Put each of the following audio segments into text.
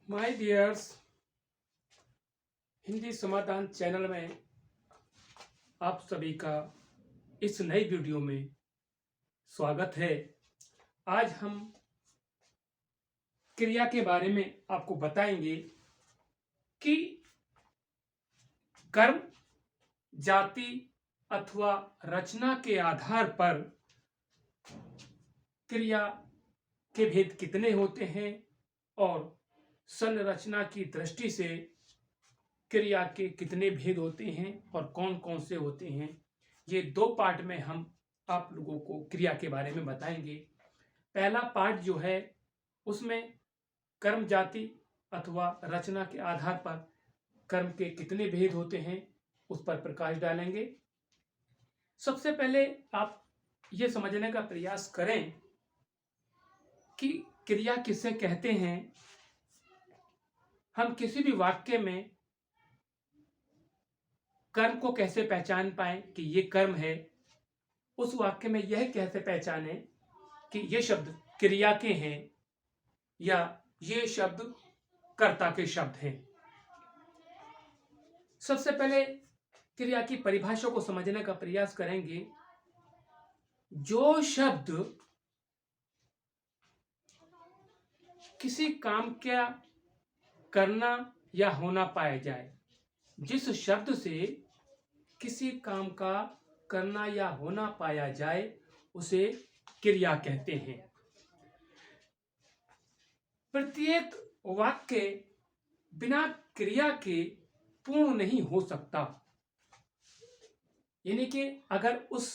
My dears, Hindi समाधान channel में आप सभी का इस नई वीडियो में स्वागत है। आज हम क्रिया के बारे में आपको बताएंगे कि कर्म, जाति अथवा रचना के आधार पर क्रिया के भेद कितने होते हैं और संरचना की दृष्टि से क्रिया के कितने भेद होते हैं और कौन कौन से होते हैं। ये दो पार्ट में हम आप लोगों को क्रिया के बारे में बताएंगे। पहला पार्ट जो है उसमें कर्म, जाति अथवा रचना के आधार पर कर्म के कितने भेद होते हैं उस पर प्रकाश डालेंगे। सबसे पहले आप ये समझने का प्रयास करें कि क्रिया किसे कहते हैं। हम किसी भी वाक्य में कर्म को कैसे पहचान पाएं कि ये कर्म है। उस वाक्य में यह कैसे पहचाने कि ये शब्द क्रिया के हैं या ये शब्द कर्ता के शब्द हैं। सबसे पहले क्रिया की परिभाषा को समझने का प्रयास करेंगे। जो शब्द किसी काम का करना या होना पाया जाए, जिस शब्द से किसी काम का करना या होना पाया जाए उसे क्रिया कहते हैं। प्रत्येक वाक्य बिना क्रिया के पूर्ण नहीं हो सकता। यानी कि अगर उस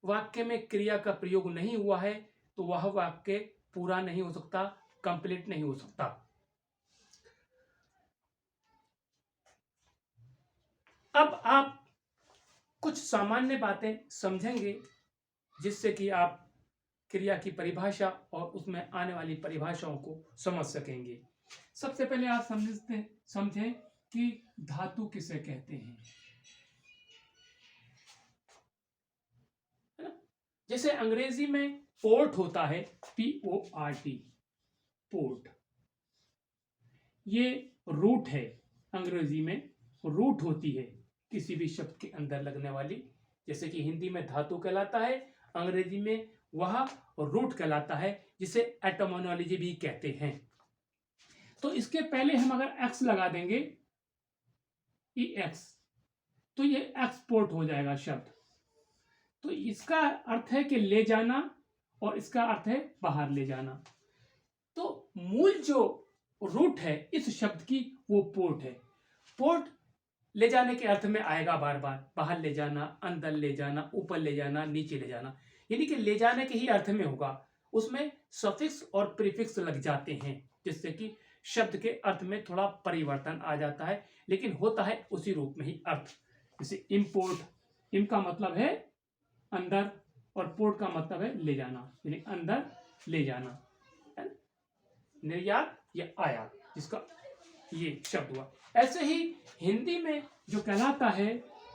वाक्य में क्रिया का प्रयोग नहीं हुआ है तो वह वाक्य पूरा नहीं हो सकता, कंप्लीट नहीं हो सकता। अब आप कुछ सामान्य बातें समझेंगे जिससे कि आप क्रिया की परिभाषा और उसमें आने वाली परिभाषाओं को समझ सकेंगे। सबसे पहले आप समझें कि धातु किसे कहते हैं। जैसे अंग्रेजी में पोर्ट होता है, PORT, पोर्ट। ये रूट है, अंग्रेजी में रूट होती है किसी भी शब्द के अंदर लगने वाली। जैसे कि हिंदी में धातु कहलाता है, अंग्रेजी में वह रूट कहलाता है, जिसे एटोमोनोलॉजी भी कहते हैं। तो इसके पहले हम अगर एक्स लगा देंगे, EX, तो ये एक्सपोर्ट हो जाएगा शब्द। तो इसका अर्थ है कि ले जाना और इसका अर्थ है बाहर ले जाना। तो मूल जो रूट है इस शब्द की वो पोर्ट है। पोर्ट ले जाने के अर्थ में आएगा, बार बार बाहर ले जाना, अंदर ले जाना, ऊपर ले जाना, नीचे ले जाना, यानी कि ले जाने के ही अर्थ में होगा। उसमें सफिक्स और प्रीफिक्स लग जाते हैं जिससे कि शब्द के अर्थ में थोड़ा परिवर्तन आ जाता है, लेकिन होता है उसी रूप में ही अर्थ। जैसे इंपोर्ट, इम का मतलब है अंदर और पोर्ट का मतलब है ले जाना, यानी अंदर ले जाना, निर्यात या आयात, जिसका ये शब्द हुआ। ऐसे ही हिंदी में जो कहलाता है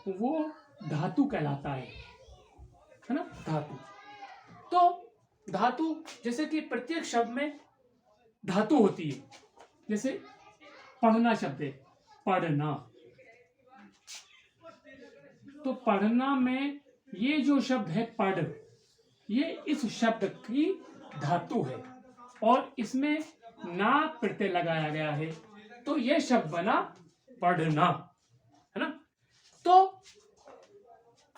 वो धातु कहलाता है ना, धातु। तो धातु, जैसे कि प्रत्येक शब्द में धातु होती है। जैसे पढ़ना शब्द है, पढ़ना, तो पढ़ना में ये जो शब्द है पढ़, ये इस शब्द की धातु है और इसमें ना प्रत्यय लगाया गया है, तो ये शब्द बना पढ़ना, है ना। तो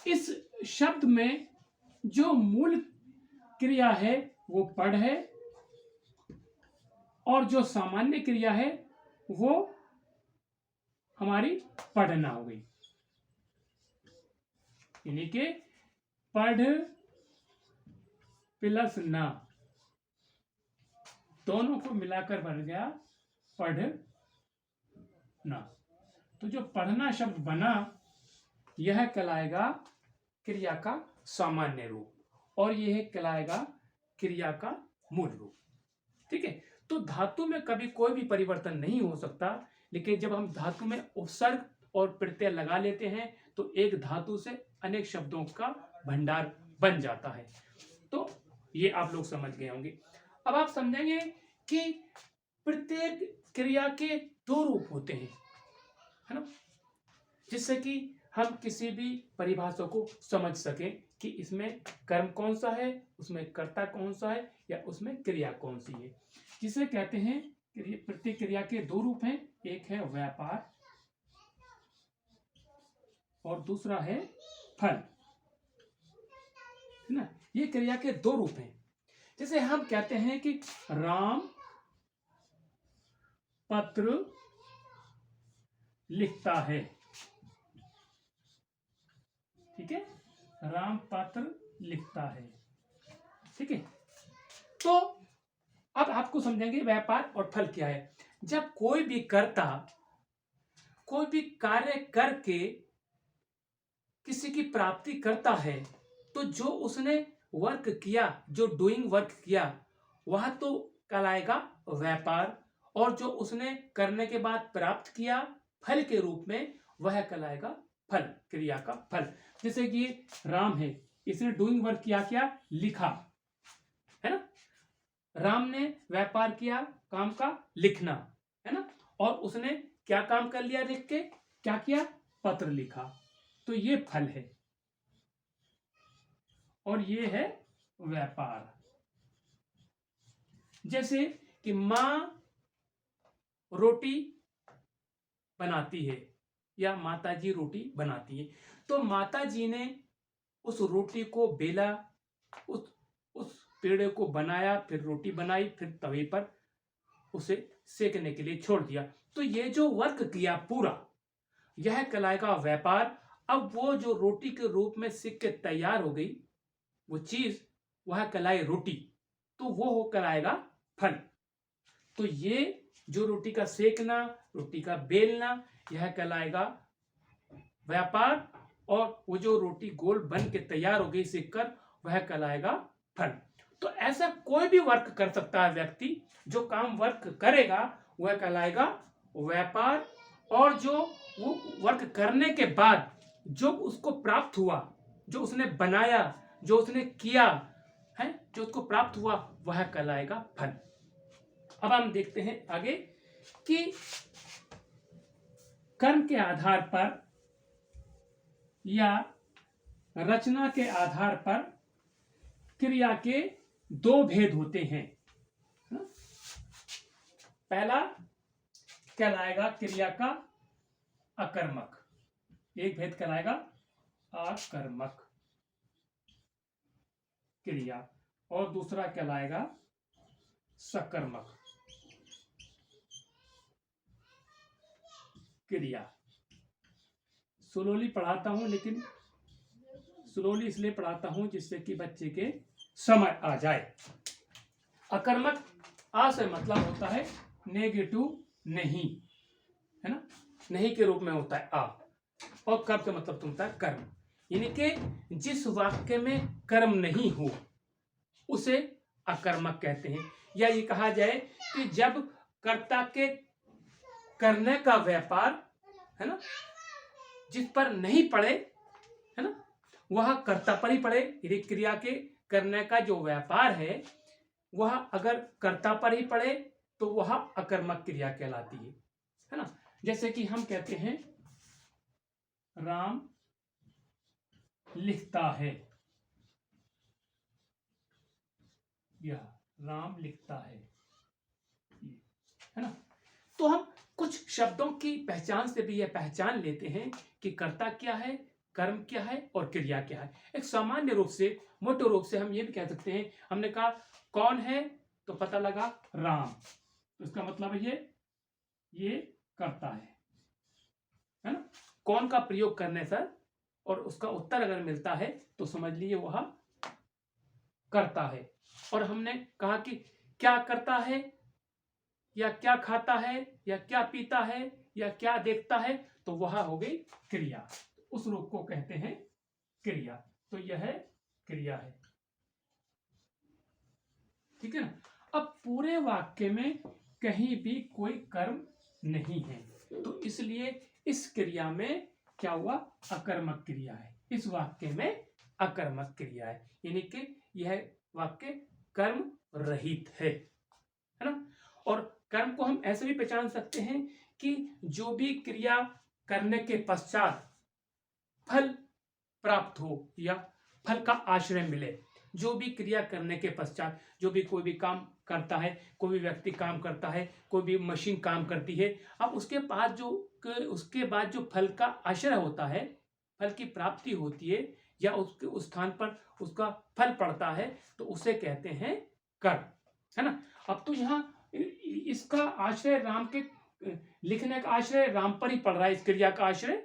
इस शब्द में जो मूल क्रिया है वो पढ़ है और जो सामान्य क्रिया है वो हमारी पढ़ना हो गई। यानी कि पढ़ प्लस ना, दोनों को मिलाकर बन गया पढ़ना। तो जो पढ़ना शब्द बना यह कहलाएगा क्रिया का सामान्य रूप और यह कहलाएगा क्रिया का मूल रूप। ठीक है। तो धातु में कभी कोई भी परिवर्तन नहीं हो सकता, लेकिन जब हम धातु में उपसर्ग और प्रत्यय लगा लेते हैं तो एक धातु से अनेक शब्दों का भंडार बन जाता है। तो ये आप लोग समझ गए होंगे। अब आप समझेंगे कि प्रत्येक क्रिया के दो रूप होते हैं, है ना, जिससे कि हम किसी भी परिभाषा को समझ सकें कि इसमें कर्म कौन सा है, उसमें कर्ता कौन सा है, या उसमें क्रिया कौन सी है, जिसे कहते हैं प्रतिक्रिया के दो रूप हैं, एक है व्यापार और दूसरा है फल, है ना। ये क्रिया के दो रूप हैं। जैसे हम कहते हैं कि राम पत्र लिखता है, ठीक है, राम पत्र लिखता है, ठीक है। तो अब आपको समझेंगे व्यापार और फल क्या है। जब कोई भी कर्ता कोई भी कार्य करके किसी की प्राप्ति करता है, तो जो उसने वर्क किया, जो डूइंग वर्क किया, वह तो कहलाएगा व्यापार, और जो उसने करने के बाद प्राप्त किया फल के रूप में, वह कहलाएगा फल, क्रिया का फल। जैसे कि राम है, इसने डूइंग वर्क किया, क्या लिखा, है ना। राम ने व्यापार किया काम का लिखना, है ना, और उसने क्या काम कर लिया लिख के, क्या किया, पत्र लिखा, तो ये फल है और ये है व्यापार। जैसे कि मां रोटी बनाती है या माताजी रोटी बनाती है, तो माताजी ने उस रोटी को बेला, उस पेड़े को बनाया, फिर रोटी बनाई, फिर तवे पर उसे सेकने के लिए छोड़ दिया, तो ये जो वर्क किया पूरा, यह कहलाएगा व्यापार। अब वो जो रोटी के रूप में सिक के तैयार हो गई वो चीज, वह कहलाए रोटी, तो वो हो कहलाएगा फल। तो ये जो रोटी का सेकना, रोटी का बेलना, यह कहलाएगा व्यापार, और वो जो रोटी गोल बन के तैयार हो गई सिक कर, वह कहलाएगा फल। तो ऐसा कोई भी वर्क कर सकता है व्यक्ति, जो काम वर्क करेगा वह कहलाएगा व्यापार, और जो वो वर्क करने के बाद जो उसको प्राप्त हुआ, जो उसने बनाया, जो उसने किया है, जो उसको प्राप्त हुआ, वह कहलाएगा फल। अब हम देखते हैं आगे कि कर्म के आधार पर या रचना के आधार पर क्रिया के दो भेद होते हैं। पहला कहलाएगा क्रिया का अकर्मक, एक भेद कहलाएगा अकर्मक क्रिया, और दूसरा कहलाएगा सकर्मक क्रिया। स्लोली पढ़ाता हूं, लेकिन स्लोली इसलिए पढ़ाता हूं जिससे कि बच्चे के समझ आ जाए। अकर्मक, आ से मतलब होता है नेगेटिव, नहीं, है ना, नहीं के रूप में होता है आ, और कर्म का मतलब होता है कर्म, यानी कि जिस वाक्य में कर्म नहीं हो उसे अकर्मक कहते हैं। या ये कहा जाए कि जब कर्ता के करने का व्यापार, है ना, जिस पर नहीं पड़े, है ना, वह कर्ता पर ही पड़े। यदि क्रिया के करने का जो व्यापार है वह अगर कर्ता पर ही पड़े तो वह अकर्मक क्रिया कहलाती है ना। जैसे कि हम कहते हैं राम लिखता है, यह राम लिखता है ना। तो हम कुछ शब्दों की पहचान से भी यह पहचान लेते हैं कि कर्ता क्या है, कर्म क्या है और क्रिया क्या है। एक सामान्य रूप से, मोटे रूप से हम ये भी कह सकते हैं, हमने कहा कौन है तो पता लगा राम, तो इसका मतलब है ये कर्ता है ना। कौन का प्रयोग करने से और उसका उत्तर अगर मिलता है तो समझ लीजिए वह करता है। और हमने कहा कि क्या करता है, या क्या खाता है, या क्या पीता है, या क्या देखता है, तो वह हो गई क्रिया, उस रूप को कहते हैं क्रिया। तो यह क्रिया है, ठीक है ना। अब पूरे वाक्य में कहीं भी कोई कर्म नहीं है, तो इसलिए इस क्रिया में क्या हुआ, अकर्मक क्रिया है। इस वाक्य में अकर्मक क्रिया है, यानी कि यह वाक्य कर्म रहित है ना। और कर्म को हम ऐसे भी पहचान सकते हैं कि जो भी क्रिया करने के पश्चात फल प्राप्त हो या फल का आश्रय मिले। जो भी क्रिया करने के पश्चात, जो भी कोई भी काम करता है, कोई भी व्यक्ति काम करता है, कोई भी मशीन काम करती है, अब उसके बाद जो फल का आश्रय होता है, फल की प्राप्ति होती है या उसके उस स्थान पर उसका फल पड़ता है, तो उसे कहते हैं कर्म, है ना। अब तो यहाँ इसका आश्रय राम के लिखने का आश्रय राम पर ही पड़ रहा है, इस क्रिया का आश्रय,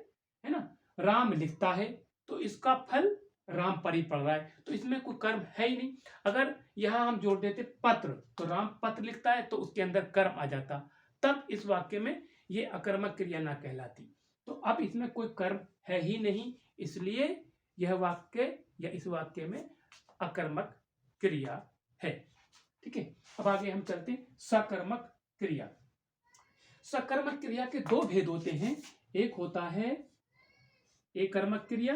है ना। राम लिखता है तो इसका फल राम पर ही पड़ रहा है, तो इसमें कोई कर्म है ही नहीं। अगर यहां हम जोड़ देते पत्र, तो राम पत्र लिखता है तो उसके अंदर कर्म आ जाता, तब इस वाक्य में ये अकर्मक क्रिया ना कहलाती। तो अब इसमें कोई कर्म है ही नहीं, इसलिए यह वाक्य या इस वाक्य में अकर्मक क्रिया है। ठीक है, अब आगे हम चलते हैं सकर्मक क्रिया। सकर्मक क्रिया के दो भेद होते हैं, एक होता है एकर्मक क्रिया,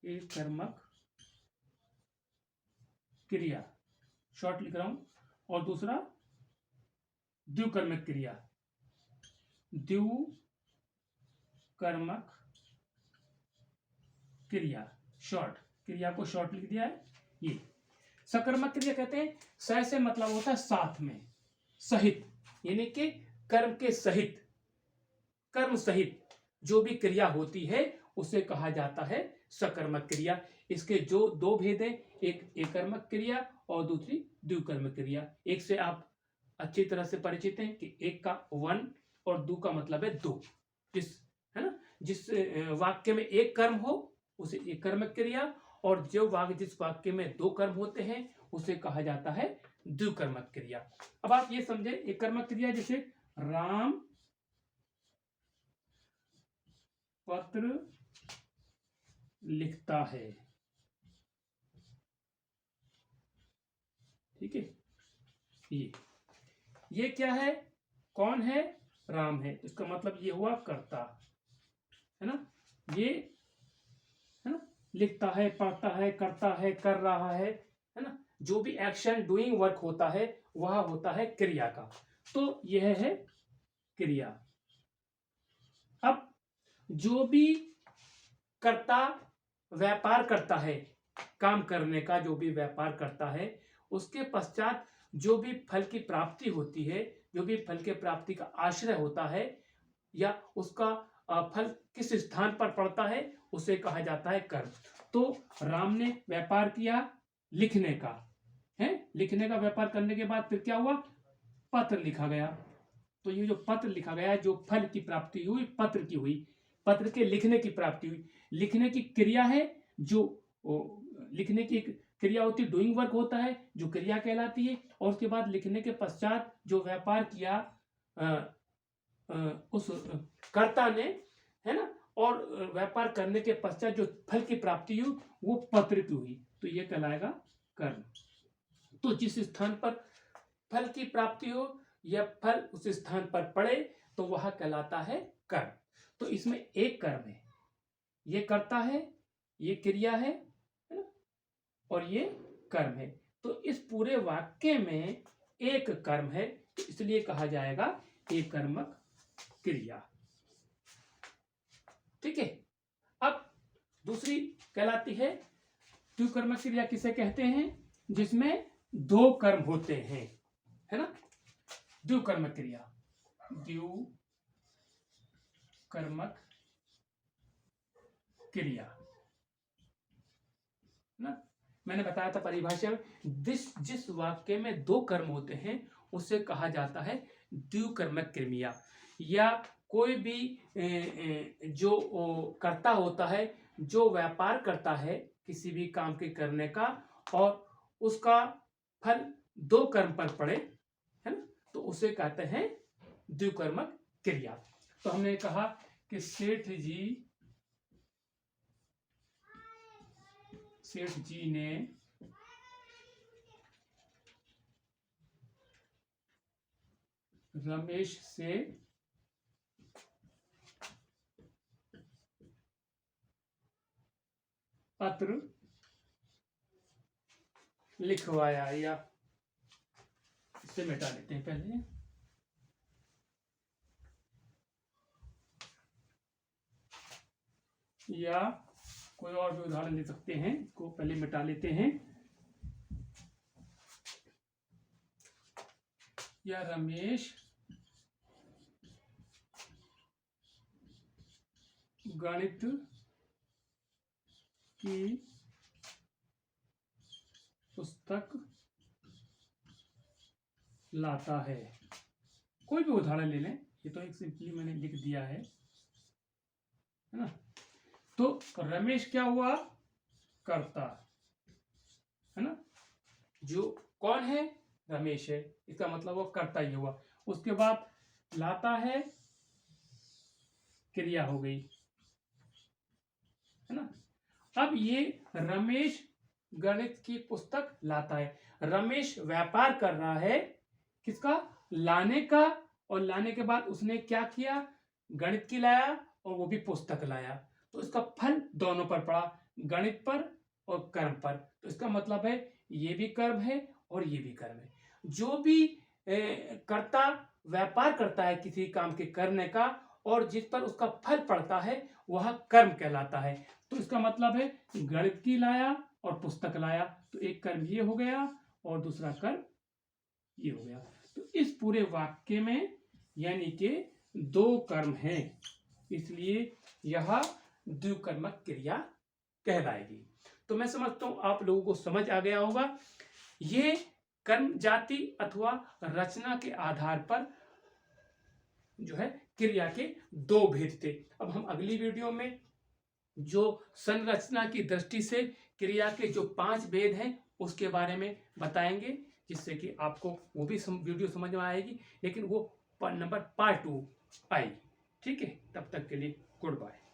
एकर्मक क्रिया शॉर्ट लिख रहा हूं, और दूसरा द्विकर्मक क्रिया, द्विकर्मक क्रिया शॉर्ट, क्रिया को शॉर्ट लिख दिया है। ये सकर्मक क्रिया कहते हैं, स से मतलब होता है साथ में, सहित, यानी कि कर्म के सहित, कर्म सहित जो भी क्रिया होती है उसे कहा जाता है सकर्मक क्रिया। इसके जो दो भेद हैं, एक एकर्मक क्रिया और दूसरी द्विकर्मक क्रिया। एक से आप अच्छी तरह से परिचित हैं कि एक का वन और दो का मतलब है दो, जिस, है ना, जिस वाक्य में एक कर्म हो उसे एकर्मक क्रिया, और जिस वाक्य में दो कर्म होते हैं उसे कहा जाता है द्विकर्मक क्रिया। अब आप ये समझे, एकर्मक क्रिया जैसे राम पत्र लिखता है, ठीक है, ये क्या है, कौन है, राम है, इसका मतलब ये हुआ कर्ता, है ना। ये, है ना, लिखता है, पढ़ता है, करता है, कर रहा है ना, जो भी एक्शन डूइंग वर्क होता है वह होता है क्रिया का, तो यह है क्रिया। अब जो भी कर्ता व्यापार करता है, काम करने का जो भी व्यापार करता है, उसके पश्चात जो भी फल की प्राप्ति होती है, जो भी फल के प्राप्ति का आश्रय होता है, या उसका फल किस स्थान पर पड़ता है उसे कहा जाता है कर्म। तो राम ने व्यापार किया लिखने का, है, लिखने का व्यापार करने के बाद फिर क्या हुआ, पत्र लिखा गया। तो ये जो पत्र लिखा गया, जो फल की प्राप्ति हुई पत्र की हुई, पत्र के लिखने की प्राप्ति हुई, लिखने की क्रिया है, जो लिखने की क्रिया होती है, डूइंग वर्क होता है जो क्रिया कहलाती है, और उसके बाद लिखने के पश्चात जो व्यापार किया उस कर्ता ने, है ना, और व्यापार करने के पश्चात जो फल की प्राप्ति हुई वो पत्र की हुई, तो ये कहलाएगा कर्म। तो जिस स्थान पर फल की प्राप्ति हो या फल उस स्थान पर पड़े तो वह कहलाता है कर्म। तो इसमें एक कर्म है, ये कर्ता है, ये क्रिया है ना, और ये कर्म है। तो इस पूरे वाक्य में एक कर्म है, तो इसलिए कहा जाएगा एक कर्मक क्रिया। ठीक है, अब दूसरी कहलाती है द्विकर्मक क्रिया। किसे कहते हैं, जिसमें दो कर्म होते हैं, है ना, द्विकर्मक क्रिया, द्विकर्मक क्रिया ना, मैंने बताया था परिभाषा में, जिस वाक्य में दो कर्म होते हैं उसे कहा जाता है द्विकर्मक क्रिया। या कोई भी जो कर्ता होता है, जो व्यापार करता है किसी भी काम के करने का, और उसका फल दो कर्म पर पड़े, है ना, तो उसे कहते हैं द्विकर्मक क्रिया। तो हमने कहा कि सेठ जी ने रमेश से पत्र लिखवाया, या से मिटा लेते हैं पहले। या कोई और भी उदाहरण ले सकते हैं, इसको पहले मिटा लेते हैं। या रमेश गणित की पुस्तक लाता है। कोई भी उदाहरण ले लें, ये तो एक सिंपली मैंने लिख दिया है ना। तो रमेश क्या हुआ, कर्ता है ना, जो कौन है, रमेश है, इसका मतलब वो कर्ता ही हुआ। उसके बाद लाता है, क्रिया हो गई, है ना। अब ये रमेश गणित की पुस्तक लाता है, रमेश व्यापार कर रहा है किसका, लाने का, और लाने के बाद उसने क्या किया, गणित की लाया और वो भी पुस्तक लाया, तो इसका फल दोनों पर पड़ा, गणित पर और कर्म पर। तो इसका मतलब है ये भी कर्म है और ये भी कर्म है। जो भी कर्ता व्यापार करता है किसी काम के करने का और जिस पर उसका फल पड़ता है वह कर्म कहलाता है। तो इसका मतलब है गणित की लाया और पुस्तक लाया, तो एक कर्म ये हो गया और दूसरा कर्म ये हो गया। तो इस पूरे वाक्य में यानी कि दो कर्म हैं, इसलिए यह द्विकर्मक क्रिया कहलाएगी। तो मैं समझता हूं आप लोगों को समझ आ गया होगा। ये कर्म जाति अथवा रचना के आधार पर जो है क्रिया के दो भेद थे। अब हम अगली वीडियो में जो संरचना की दृष्टि से क्रिया के जो 5 भेद हैं उसके बारे में बताएंगे, जिससे कि आपको वो भी वीडियो समझ में आएगी, लेकिन वो नंबर पार्ट 2 आएगी। ठीक है, तब तक के लिए गुड बाय।